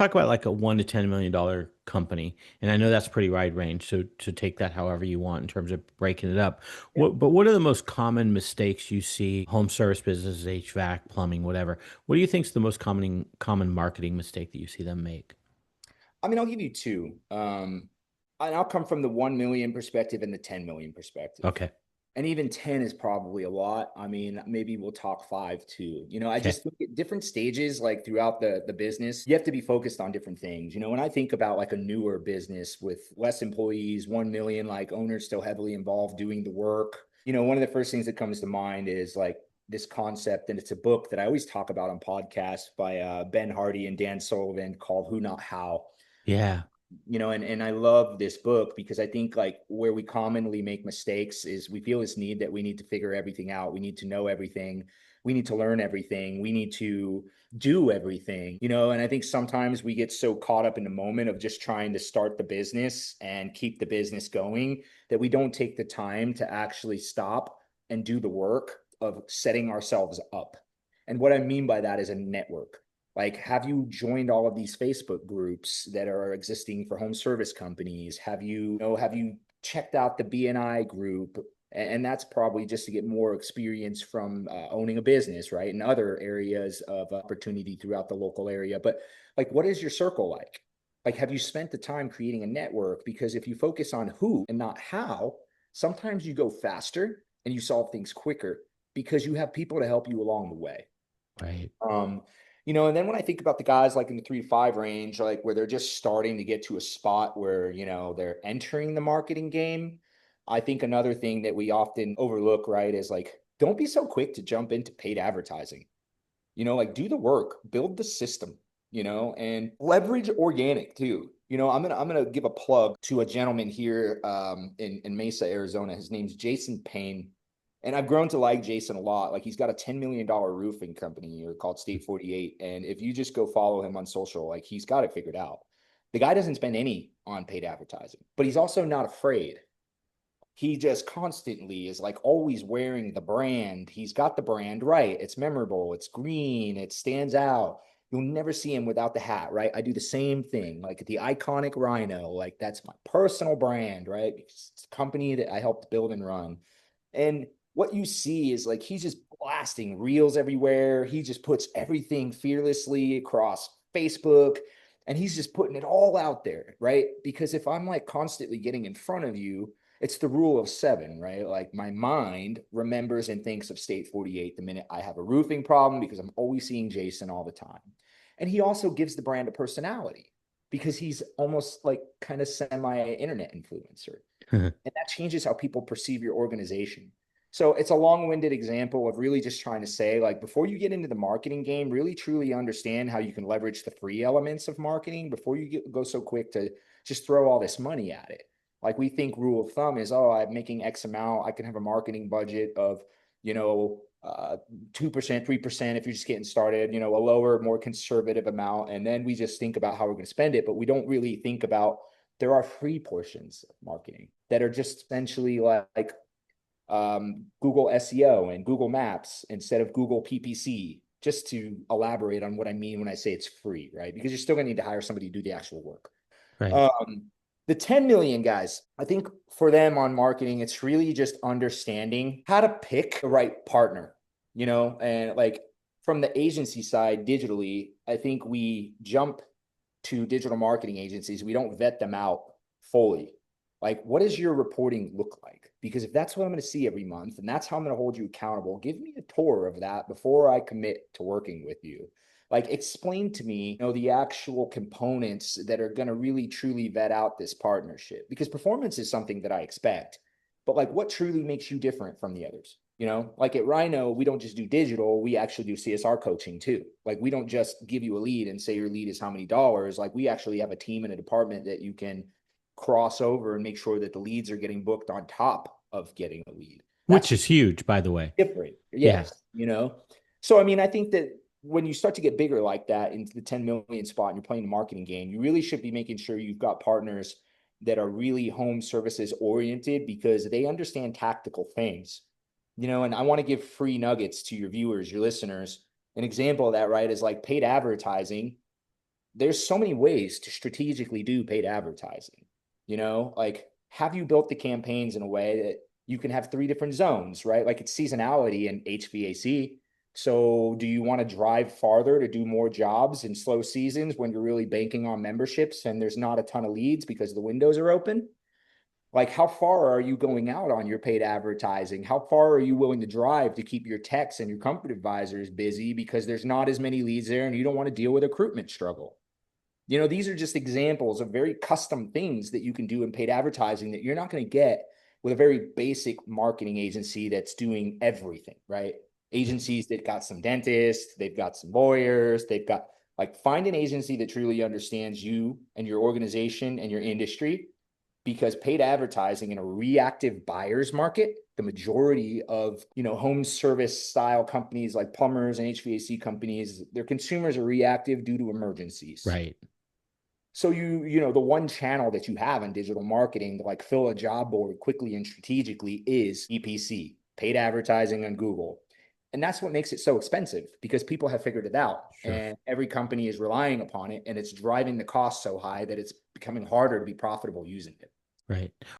talk about like a $1 to $10 million company, and I know that's pretty wide range. So to take that however you want in terms of breaking it up. Yeah. What are the most common mistakes you see home service businesses, HVAC, plumbing, whatever? What do you think is the most common marketing mistake that you see them make? I mean, I'll give you two. And I'll come from the 1 million perspective and the 10 million perspective. Okay. And even 10 is probably a lot. I mean, maybe we'll talk five too. I Okay. just think at different stages, like throughout the business, you have to be focused on different things. When I think about like a newer business with less employees, 1 million, like owners still heavily involved doing the work, one of the first things that comes to mind is like this concept, and it's a book that I always talk about on podcasts by Ben Hardy and Dan Sullivan called Who Not How. Yeah. And I love this book because I think like where we commonly make mistakes is we feel this need that we need to figure everything out. We need to know everything. We need to learn everything. We need to do everything, and I think sometimes we get so caught up in the moment of just trying to start the business and keep the business going that we don't take the time to actually stop and do the work of setting ourselves up. And what I mean by that is a network. Like, have you joined all of these Facebook groups that are existing for home service companies? Have you checked out the BNI group? And that's probably just to get more experience from owning a business, right? And other areas of opportunity throughout the local area. But like, what is your circle like? Like, have you spent the time creating a network? Because if you focus on who and not how, sometimes you go faster and you solve things quicker because you have people to help you along the way. Right. Um, and then when I think about the guys like in the 3 to 5 range, like where they're just starting to get to a spot where, they're entering the marketing game, I think another thing that we often overlook, right, is like, don't be so quick to jump into paid advertising. Like do the work, build the system, and leverage organic too. I'm gonna give a plug to a gentleman here in Mesa, Arizona. His name's Jason Payne. And I've grown to like Jason a lot. Like he's got a $10 million roofing company here called State 48. And if you just go follow him on social, like he's got it figured out. The guy doesn't spend any on paid advertising, but he's also not afraid. He just constantly is like always wearing the brand. He's got the brand right. It's memorable. It's green. It stands out. You'll never see him without the hat, right? I do the same thing. Like the iconic Rhino, like that's my personal brand, right? Because it's a company that I helped build and run. And what you see is like he's just blasting reels everywhere. He just puts everything fearlessly across Facebook and he's just putting it all out there, right? Because if I'm like constantly getting in front of you, it's the rule of seven, right? Like my mind remembers and thinks of State 48 the minute I have a roofing problem because I'm always seeing Jason all the time. And he also gives the brand a personality because he's almost like kind of semi internet influencer. And that changes how people perceive your organization. So it's a long-winded example of really just trying to say, like, before you get into the marketing game, really truly understand how you can leverage the free elements of marketing before you go so quick to just throw all this money at it. Like we think rule of thumb is, oh, I'm making X amount. I can have a marketing budget of, you know, 2%, 3% if you're just getting started, a lower, more conservative amount. And then we just think about how we're going to spend it, but we don't really think about there are free portions of marketing that are just essentially like Google SEO and Google Maps instead of Google PPC, just to elaborate on what I mean when I say it's free, right? Because you're still going to need to hire somebody to do the actual work. Right. The 10 million guys, I think for them on marketing, it's really just understanding how to pick the right partner, and like from the agency side digitally, I think we jump to digital marketing agencies. We don't vet them out fully. Like, what does your reporting look like? Because if that's what I'm going to see every month and that's how I'm going to hold you accountable, give me a tour of that before I commit to working with you. Like, explain to me, the actual components that are going to really truly vet out this partnership. Because performance is something that I expect, but like, what truly makes you different from the others? Like at Rhino, we don't just do digital, we actually do CSR coaching too. Like we don't just give you a lead and say your lead is how many dollars. Like we actually have a team and a department that you can cross over and make sure that the leads are getting booked on top of getting a lead. Which That's is huge, by the way. different. Yeah. Yes. So I mean, I think that when you start to get bigger like that into the 10 million spot and you're playing the marketing game, you really should be making sure you've got partners that are really home services oriented because they understand tactical things. And I want to give free nuggets to your viewers, your listeners. An example of that, right, is like paid advertising. there's so many ways to strategically do paid advertising. Like, have you built the campaigns in a way that you can have three different zones, right? Like, it's seasonality in HVAC. So do you want to drive farther to do more jobs in slow seasons when you're really banking on memberships and there's not a ton of leads because the windows are open? Like, how far are you going out on your paid advertising? How far are you willing to drive to keep your techs and your comfort advisors busy because there's not as many leads there and you don't want to deal with a recruitment struggle? These are just examples of very custom things that you can do in paid advertising that you're not going to get with a very basic marketing agency that's doing everything, right? Agencies that got some dentists, they've got some lawyers, they've got, like, find an agency that truly understands you and your organization and your industry, because paid advertising in a reactive buyer's market, the majority of, home service style companies like plumbers and HVAC companies, their consumers are reactive due to emergencies. Right. So the one channel that you have in digital marketing to, like, fill a job board quickly and strategically is EPC, paid advertising on Google. And that's what makes it so expensive, because people have figured it out Sure. and every company is relying upon it, and it's driving the cost so high that it's becoming harder to be profitable using it. Right.